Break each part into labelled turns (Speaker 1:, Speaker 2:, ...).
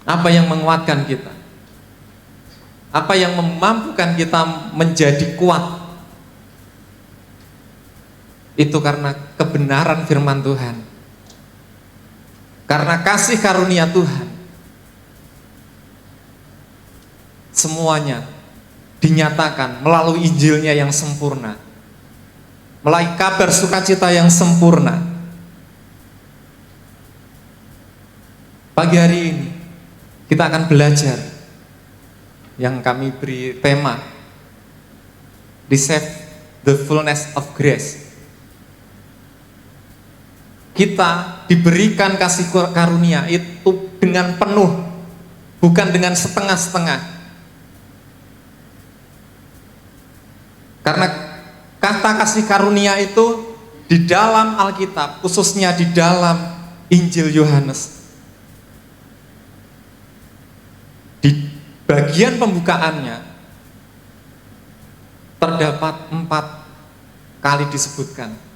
Speaker 1: Apa yang menguatkan kita? Apa yang memampukan kita menjadi kuat? Itu karena kebenaran firman Tuhan, karena kasih karunia Tuhan. Semuanya dinyatakan melalui Injilnya yang sempurna, melalui kabar sukacita yang sempurna. Pagi hari ini kita akan belajar yang kami beri tema Receive the Fullness of Grace. Kita diberikan kasih karunia itu dengan penuh, bukan dengan setengah-setengah. Karena kata kasih karunia itu di dalam Alkitab, khususnya di dalam Injil Yohanes, di bagian pembukaannya terdapat 4 kali disebutkan.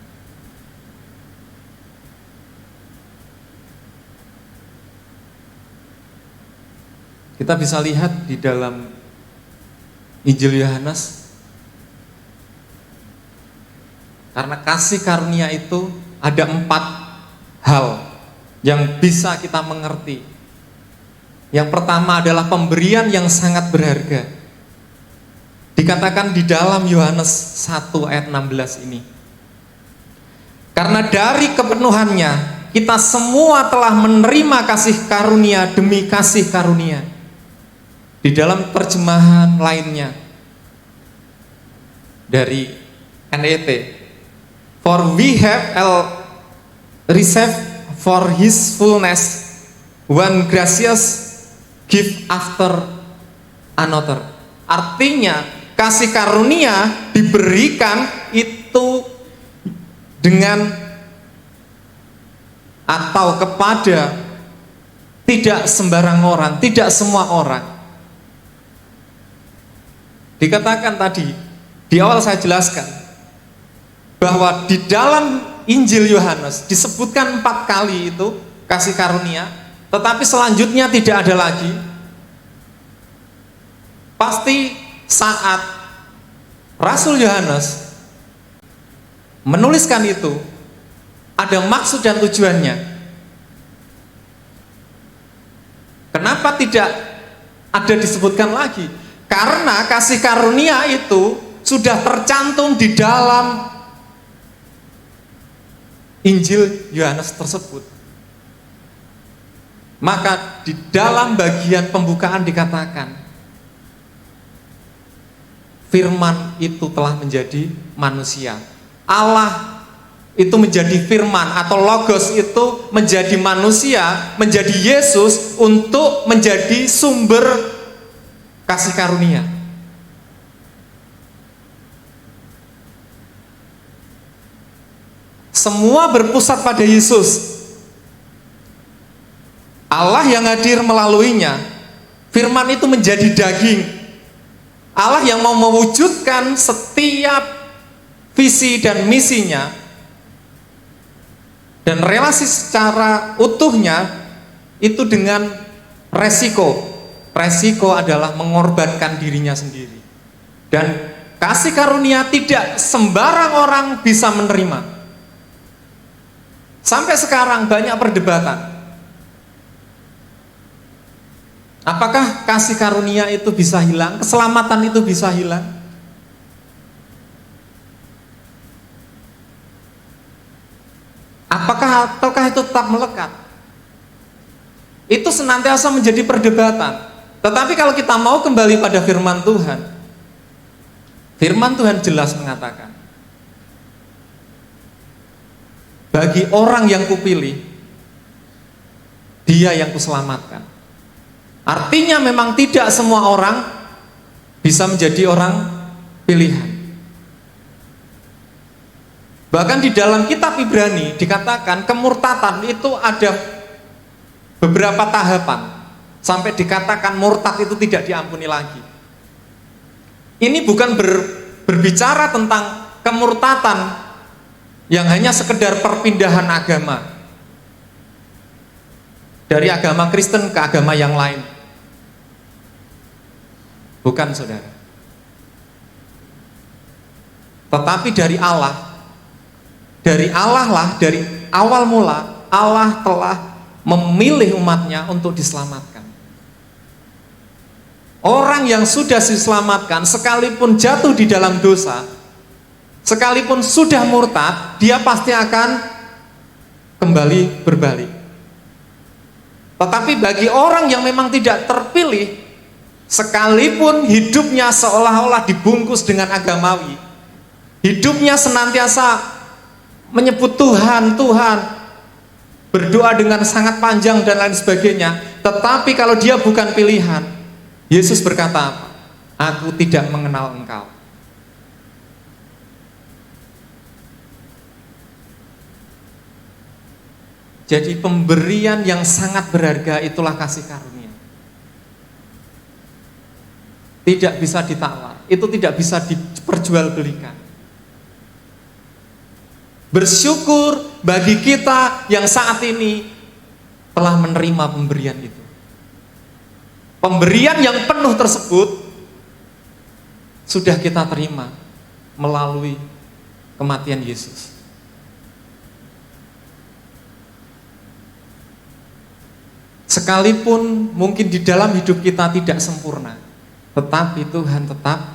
Speaker 1: Kita bisa lihat di dalam Injil Yohanes, karena kasih karunia itu ada 4 hal yang bisa kita mengerti. Yang pertama adalah pemberian yang sangat berharga. Dikatakan di dalam Yohanes 1 ayat 16 ini, karena dari kepenuhannya kita semua telah menerima kasih karunia demi kasih karunia. Di dalam terjemahan lainnya dari NET, for we have received for his fullness one gracious gift after another. Artinya kasih karunia diberikan itu dengan atau kepada tidak sembarang orang, tidak semua orang. Dikatakan tadi, di awal saya jelaskan bahwa di dalam Injil Yohanes disebutkan 4 kali itu kasih karunia, tetapi selanjutnya tidak ada lagi. Pasti saat Rasul Yohanes menuliskan itu ada maksud dan tujuannya. Kenapa tidak ada disebutkan lagi? Karena kasih karunia itu sudah tercantum di dalam Injil Yohanes tersebut. Maka di dalam bagian pembukaan dikatakan, firman itu telah menjadi manusia. Allah itu menjadi firman atau logos itu menjadi manusia, menjadi Yesus untuk menjadi sumber kasih karunia. Semua berpusat pada Yesus. Allah yang hadir melaluinya. Firman itu menjadi daging. Allah yang mau mewujudkan setiap visi dan misinya dan relasi secara utuhnya itu dengan resiko. Resiko adalah mengorbankan dirinya sendiri. Dan kasih karunia tidak sembarang orang bisa menerima. Sampai sekarang banyak perdebatan. Apakah kasih karunia itu bisa hilang? Keselamatan itu bisa hilang? Ataukah itu tetap melekat? Itu senantiasa menjadi perdebatan. Tetapi kalau kita mau kembali pada firman Tuhan jelas mengatakan, bagi orang yang kupilih, dia yang kuselamatkan. Artinya memang tidak semua orang bisa menjadi orang pilihan. Bahkan di dalam kitab Ibrani dikatakan kemurtatan itu ada beberapa tahapan. Sampai dikatakan murtad itu tidak diampuni lagi. Ini bukan berbicara tentang kemurtatan yang hanya sekedar perpindahan agama. dari agama Kristen ke agama yang lain. Bukan, saudara. Tetapi dari Allah lah, dari awal mula Allah telah memilih umatnya untuk diselamatkan. Orang yang sudah diselamatkan, sekalipun jatuh di dalam dosa, sekalipun sudah murtad, dia pasti akan kembali berbalik. Tetapi bagi orang yang memang tidak terpilih, sekalipun hidupnya seolah-olah dibungkus dengan agamawi, hidupnya senantiasa menyebut Tuhan, Tuhan, berdoa dengan sangat panjang dan lain sebagainya, tetapi kalau dia bukan pilihan, Yesus berkata apa? Aku tidak mengenal engkau. Jadi pemberian yang sangat berharga itulah kasih karunia. Tidak bisa ditawar, itu tidak bisa diperjualbelikan. Bersyukur bagi kita yang saat ini telah menerima pemberian itu. Pemberian yang penuh tersebut sudah kita terima melalui kematian Yesus. Sekalipun mungkin di dalam hidup kita tidak sempurna, tetapi Tuhan tetap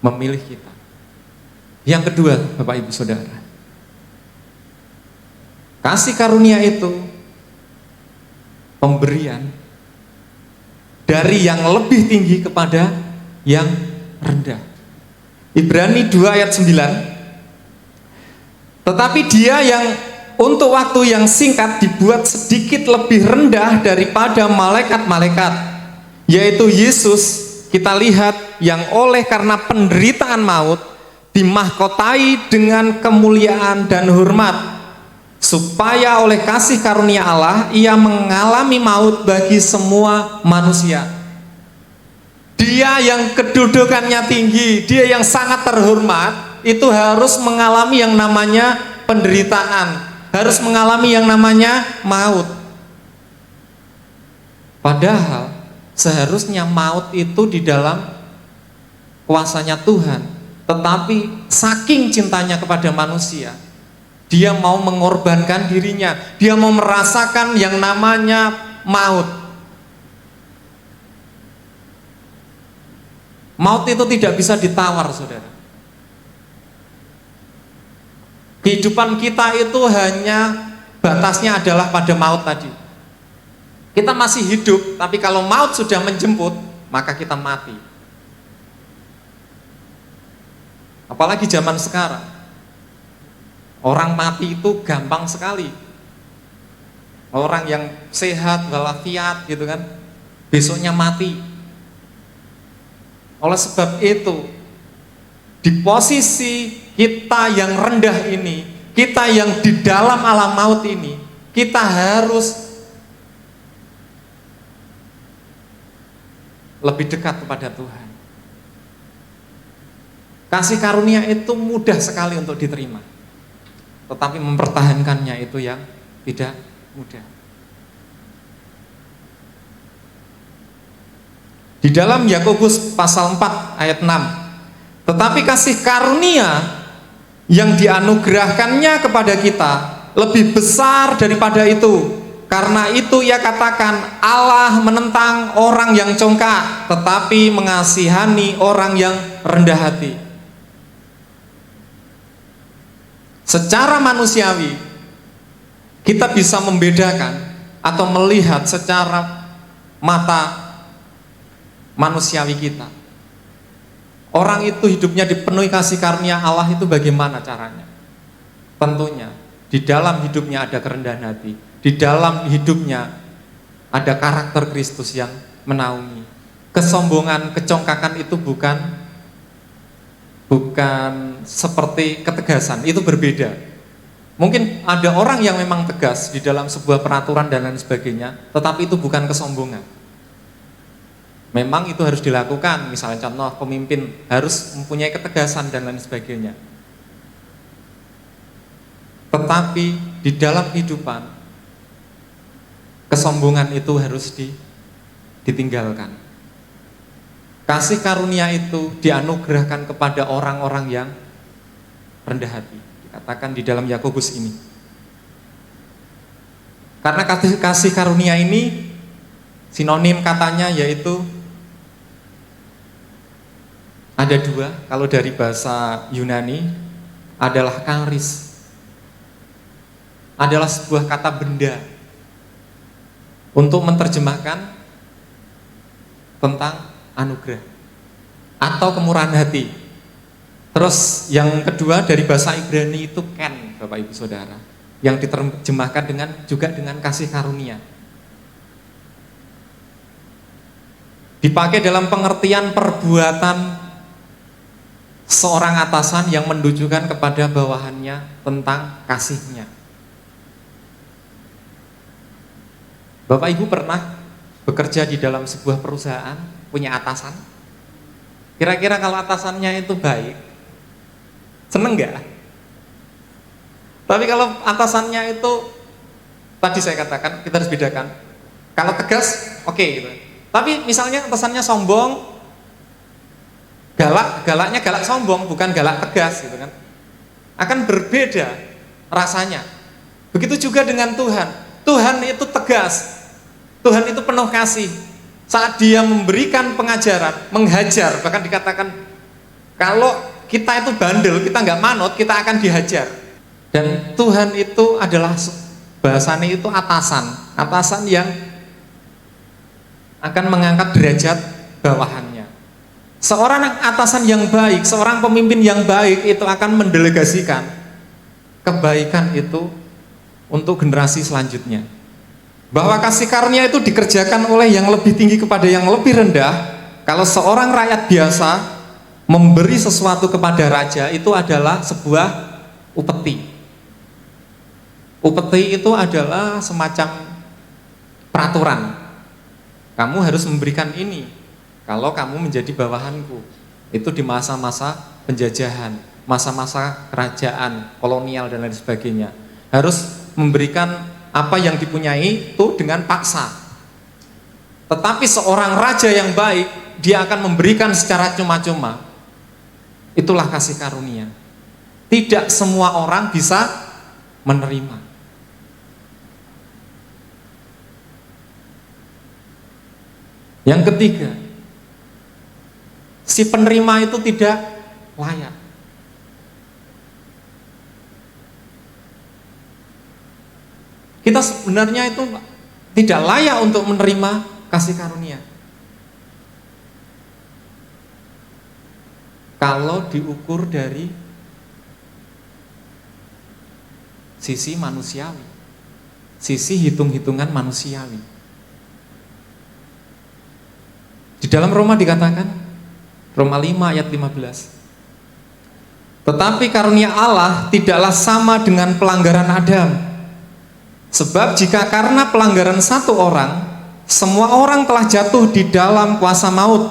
Speaker 1: memilih kita. Yang kedua, Bapak Ibu Saudara, kasih karunia itu pemberian dari yang lebih tinggi kepada yang rendah. Ibrani 2 ayat 9. Tetapi dia yang untuk waktu yang singkat dibuat sedikit lebih rendah daripada malaikat-malaikat, yaitu Yesus, kita lihat yang oleh karena penderitaan maut dimahkotai dengan kemuliaan dan hormat, supaya oleh kasih karunia Allah ia mengalami maut bagi semua manusia. Dia yang kedudukannya tinggi, dia yang sangat terhormat, itu harus mengalami yang namanya penderitaan, harus mengalami yang namanya maut. Padahal seharusnya maut itu di dalam kuasanya Tuhan, tetapi saking cintanya kepada manusia, dia mau mengorbankan dirinya, dia mau merasakan yang namanya maut. Maut itu tidak bisa ditawar, saudara. Kehidupan kita itu hanya batasnya adalah pada maut tadi. Kita masih hidup, tapi kalau maut sudah menjemput, maka kita mati. Apalagi zaman sekarang, orang mati itu gampang sekali. Orang yang sehat, walafiat gitu kan, besoknya mati. Oleh sebab itu, di posisi kita yang rendah ini, kita yang di dalam alam maut ini, kita harus lebih dekat kepada Tuhan. Kasih karunia itu mudah sekali untuk diterima, tetapi mempertahankannya itu yang tidak mudah. Di dalam Yakobus pasal 4 ayat 6, tetapi kasih karunia yang dianugerahkannya kepada kita lebih besar daripada itu. Karena itu ia katakan, Allah menentang orang yang congkak, tetapi mengasihani orang yang rendah hati. Secara manusiawi, kita bisa membedakan atau melihat secara mata manusiawi kita. Orang itu hidupnya dipenuhi kasih karunia Allah itu bagaimana caranya? Tentunya di dalam hidupnya ada kerendahan hati, di dalam hidupnya ada karakter Kristus yang menaungi. Kesombongan, kecongkakan itu bukan seperti ketegasan, itu berbeda. Mungkin ada orang yang memang tegas di dalam sebuah peraturan dan lain sebagainya, tetapi itu bukan kesombongan. Memang itu harus dilakukan, misalnya contoh pemimpin harus mempunyai ketegasan dan lain sebagainya. Tetapi di dalam kehidupan kesombongan itu harus ditinggalkan. Kasih karunia itu dianugerahkan kepada orang-orang yang rendah hati. Dikatakan di dalam Yakobus ini. Karena kasih karunia ini sinonim katanya yaitu ada dua. Kalau dari bahasa Yunani adalah charis, adalah sebuah kata benda untuk menerjemahkan tentang anugerah atau kemurahan hati. Terus yang kedua dari bahasa Ibrani itu ken, Bapak Ibu Saudara, yang diterjemahkan juga dengan kasih karunia. Dipakai dalam pengertian perbuatan seorang atasan yang menunjukkan kepada bawahannya tentang kasihnya. Bapak Ibu pernah bekerja di dalam sebuah perusahaan, punya atasan? Kira-kira kalau atasannya itu baik, seneng nggak? Tapi kalau atasannya itu, tadi saya katakan, kita harus bedakan. Kalau tegas, oke gitu. Tapi misalnya atasannya sombong, galaknya galak sombong, bukan galak tegas gitu kan. Akan berbeda rasanya. Begitu juga dengan Tuhan. Tuhan itu tegas. Tuhan itu penuh kasih. Saat dia memberikan pengajaran, menghajar, bahkan dikatakan kalau kita itu bandel, kita nggak manut, kita akan dihajar. Dan Tuhan itu adalah bahasanya itu atasan yang akan mengangkat derajat bawahannya. Seorang atasan yang baik, seorang pemimpin yang baik itu akan mendelegasikan kebaikan itu untuk generasi selanjutnya. Bahwa kasih karunia itu dikerjakan oleh yang lebih tinggi kepada yang lebih rendah. Kalau seorang rakyat biasa memberi sesuatu kepada raja, itu adalah sebuah upeti. Upeti itu adalah semacam peraturan. Kamu harus memberikan ini kalau kamu menjadi bawahanku. Itu di masa-masa penjajahan, masa-masa kerajaan kolonial dan lain sebagainya. Harus memberikan apa yang dipunyai itu dengan paksa. Tetapi seorang raja yang baik, dia akan memberikan secara cuma-cuma. Itulah kasih karunia. Tidak semua orang bisa menerima. Yang ketiga, si penerima itu tidak layak. Kita sebenarnya itu tidak layak untuk menerima kasih karunia. Kalau diukur dari sisi manusiawi, sisi hitung-hitungan manusiawi. Di dalam Roma dikatakan, Roma 5 ayat 15. Tetapi karunia Allah tidaklah sama dengan pelanggaran Adam. Sebab jika karena pelanggaran satu orang, semua orang telah jatuh di dalam kuasa maut,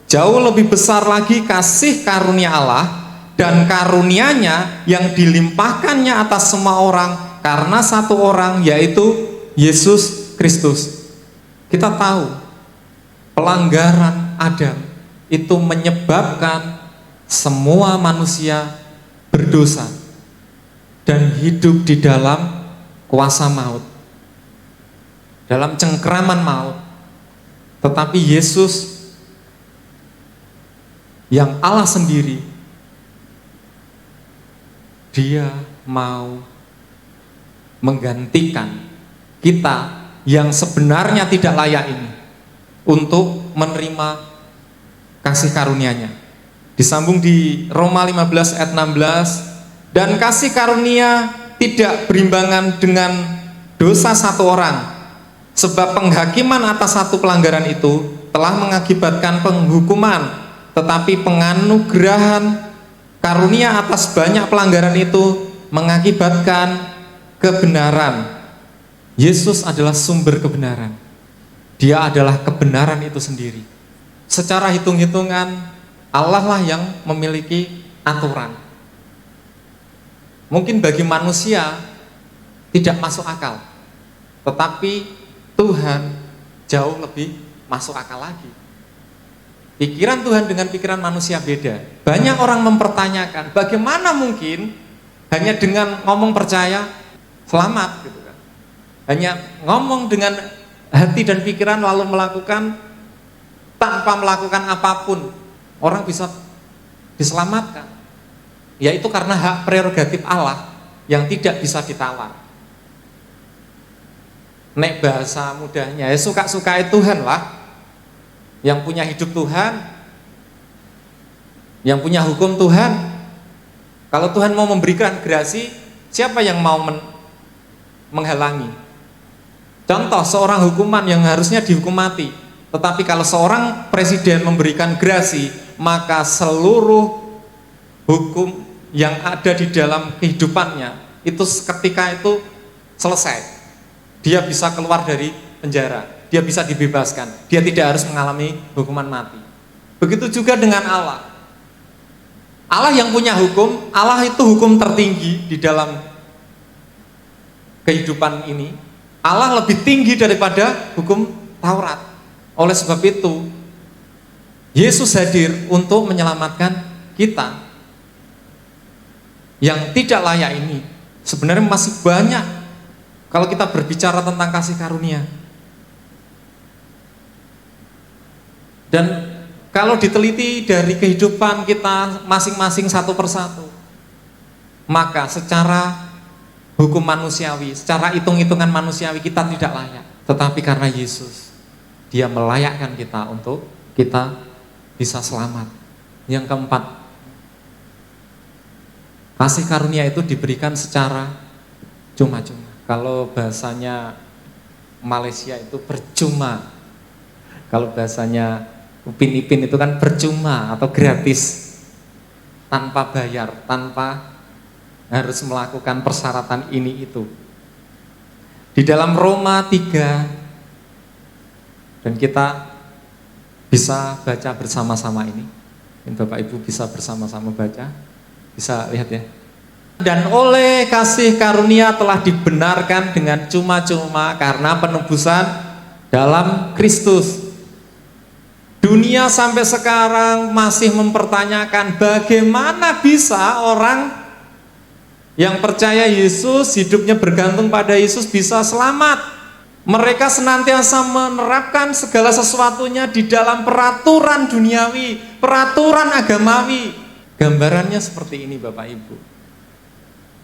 Speaker 1: jauh lebih besar lagi kasih karunia Allah dan karunianya yang dilimpahkannya atas semua orang karena satu orang, yaitu Yesus Kristus. Kita tahu pelanggaran Adam itu menyebabkan semua manusia berdosa dan hidup di dalam kuasa maut, dalam cengkraman maut. Tetapi Yesus yang Allah sendiri, dia mau menggantikan kita yang sebenarnya tidak layak ini untuk menerima kasih karunia-Nya. Disambung di Roma 15 ayat 16, dan kasih karunia tidak berimbangan dengan dosa satu orang, sebab penghakiman atas satu pelanggaran itu telah mengakibatkan penghukuman, tetapi penganugerahan karunia atas banyak pelanggaran itu mengakibatkan kebenaran. Yesus adalah sumber kebenaran. Dia adalah kebenaran itu sendiri. Secara hitung-hitungan, Allah lah yang memiliki aturan. Mungkin bagi manusia tidak masuk akal, tetapi Tuhan jauh lebih masuk akal lagi. Pikiran Tuhan dengan pikiran manusia beda. Banyak orang mempertanyakan, bagaimana mungkin hanya dengan ngomong percaya selamat gitu kan. Hanya ngomong dengan hati dan pikiran lalu melakukan tanpa melakukan apapun orang bisa diselamatkan. Yaitu karena hak prerogatif Allah yang tidak bisa ditawar. Nek bahasa mudahnya ya suka-suka Tuhan lah. Yang punya hidup Tuhan, yang punya hukum Tuhan. Kalau Tuhan mau memberikan grasi, siapa yang mau menghalangi? Contoh, seorang hukuman yang harusnya dihukum mati, tetapi kalau seorang presiden memberikan grasi, maka seluruh hukum yang ada di dalam kehidupannya itu seketika itu selesai. Dia bisa keluar dari penjara, dia bisa dibebaskan, dia tidak harus mengalami hukuman mati. Begitu juga dengan Allah. Allah yang punya hukum, Allah itu hukum tertinggi di dalam kehidupan ini. Allah lebih tinggi daripada hukum Taurat. Oleh sebab itu, Yesus hadir untuk menyelamatkan kita yang tidak layak ini. Sebenarnya masih banyak kalau kita berbicara tentang kasih karunia. Dan kalau diteliti dari kehidupan kita masing-masing satu persatu, maka secara hukum manusiawi, secara hitung-hitungan manusiawi kita tidak layak. Tetapi karena Yesus, Dia melayakkan kita untuk kita bisa selamat. Yang keempat, kasih karunia itu diberikan secara cuma-cuma. Kalau bahasanya Malaysia itu percuma. Kalau bahasanya Upin Ipin itu kan percuma atau gratis, tanpa bayar, tanpa harus melakukan persyaratan ini itu. Di dalam Roma 3, dan kita bisa baca bersama-sama ini. Bapak Ibu bisa bersama-sama baca, bisa lihat ya. Dan oleh kasih karunia telah dibenarkan dengan cuma-cuma karena penebusan dalam Kristus. Dunia sampai sekarang masih mempertanyakan bagaimana bisa orang yang percaya Yesus, hidupnya bergantung pada Yesus bisa selamat. Mereka senantiasa menerapkan segala sesuatunya di dalam peraturan duniawi, peraturan agamawi. Gambarannya seperti ini Bapak Ibu.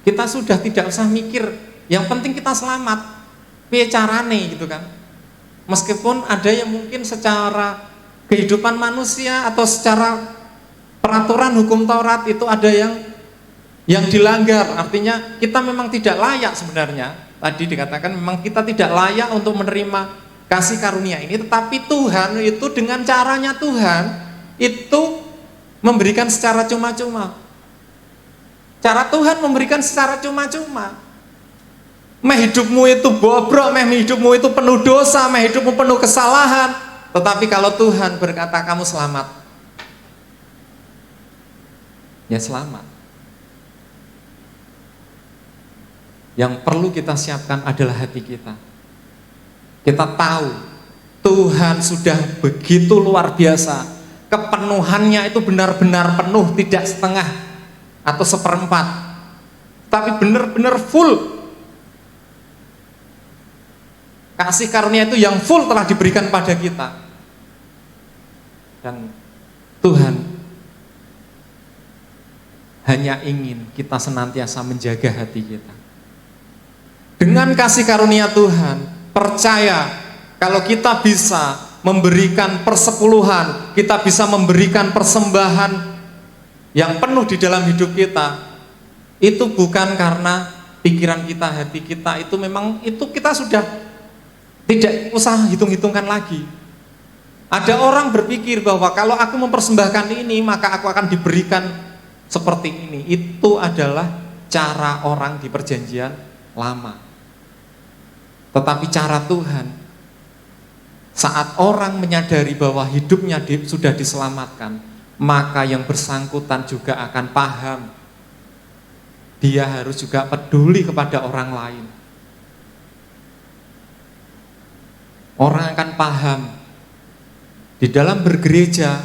Speaker 1: Kita sudah tidak usah mikir, yang penting kita selamat. Piye carane gitu kan. Meskipun ada yang mungkin secara kehidupan manusia atau secara peraturan hukum Taurat itu ada yang dilanggar. Artinya kita memang tidak layak sebenarnya. Tadi dikatakan memang kita tidak layak untuk menerima kasih karunia ini. Tetapi Tuhan itu dengan caranya Tuhan itu memberikan secara cuma-cuma. Cara Tuhan memberikan secara cuma-cuma. Hidupmu itu bobrok, hidupmu itu penuh dosa, hidupmu penuh kesalahan. Tetapi kalau Tuhan berkata kamu selamat, ya selamat. Yang perlu kita siapkan adalah hati kita. Kita tahu Tuhan sudah begitu luar biasa. Kepenuhannya itu benar-benar penuh, tidak setengah atau seperempat, tapi benar-benar full. Kasih karunia itu yang full telah diberikan pada kita. Dan Tuhan hanya ingin kita senantiasa menjaga hati kita. Dengan kasih karunia Tuhan, percaya kalau kita bisa memberikan persepuluhan, kita bisa memberikan persembahan yang penuh di dalam hidup kita, itu bukan karena pikiran kita, hati kita, itu memang itu kita sudah tidak usah hitung-hitungkan lagi. Ada orang berpikir bahwa kalau aku mempersembahkan ini maka aku akan diberikan seperti ini. Itu adalah cara orang di perjanjian lama. Tetapi cara Tuhan, saat orang menyadari bahwa hidupnya sudah diselamatkan, maka yang bersangkutan juga akan paham. Dia harus juga peduli kepada orang lain. Orang akan paham di dalam bergereja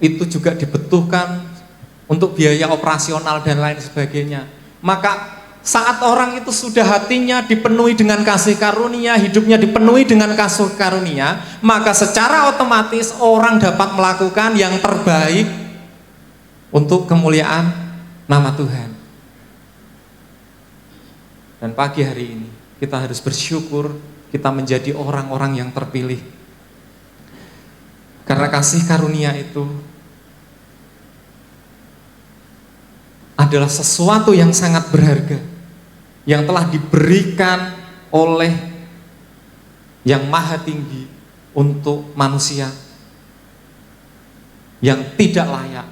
Speaker 1: itu juga dibutuhkan untuk biaya operasional dan lain sebagainya. Maka saat orang itu sudah hatinya dipenuhi dengan kasih karunia, hidupnya dipenuhi dengan kasih karunia, maka secara otomatis orang dapat melakukan yang terbaik untuk kemuliaan nama Tuhan. Dan pagi hari ini kita harus bersyukur kita menjadi orang-orang yang terpilih. Karena kasih karunia itu adalah sesuatu yang sangat berharga, yang telah diberikan oleh yang maha tinggi untuk manusia yang tidak layak,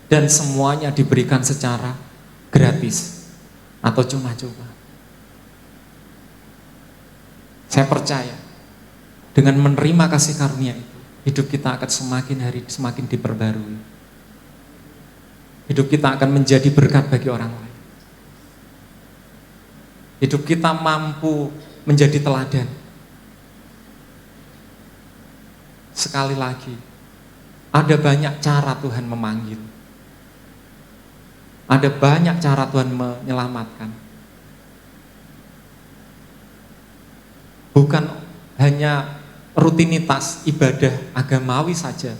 Speaker 1: dan semuanya diberikan secara gratis atau cuma-cuma. Saya percaya dengan menerima kasih karunia itu, hidup kita akan semakin hari semakin diperbarui. Hidup kita akan menjadi berkat bagi orang lain. Hidup kita mampu menjadi teladan. Sekali lagi, ada banyak cara Tuhan memanggil. Ada banyak cara Tuhan menyelamatkan. Bukan hanya rutinitas ibadah agamawi saja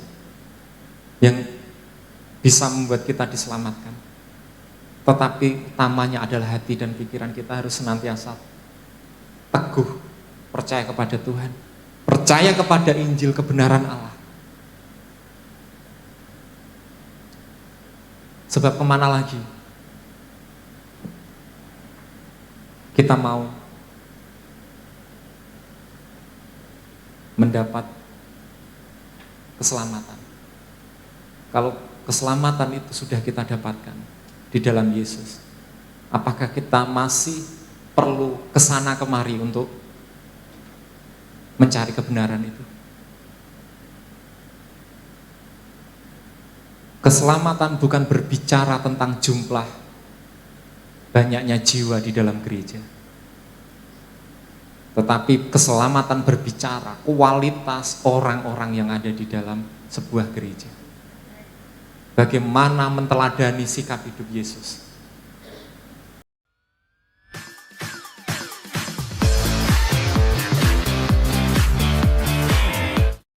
Speaker 1: yang bisa membuat kita diselamatkan, tetapi utamanya adalah hati dan pikiran kita harus senantiasa teguh percaya kepada Tuhan, percaya kepada Injil kebenaran Allah. Sebab kemana lagi kita mau mendapat keselamatan? Kalau keselamatan itu sudah kita dapatkan di dalam Yesus, apakah kita masih perlu kesana kemari untuk mencari kebenaran itu? Keselamatan bukan berbicara tentang jumlah banyaknya jiwa di dalam gereja, tetapi keselamatan berbicara kualitas orang-orang yang ada di dalam sebuah gereja. Bagaimana menteladani sikap hidup Yesus.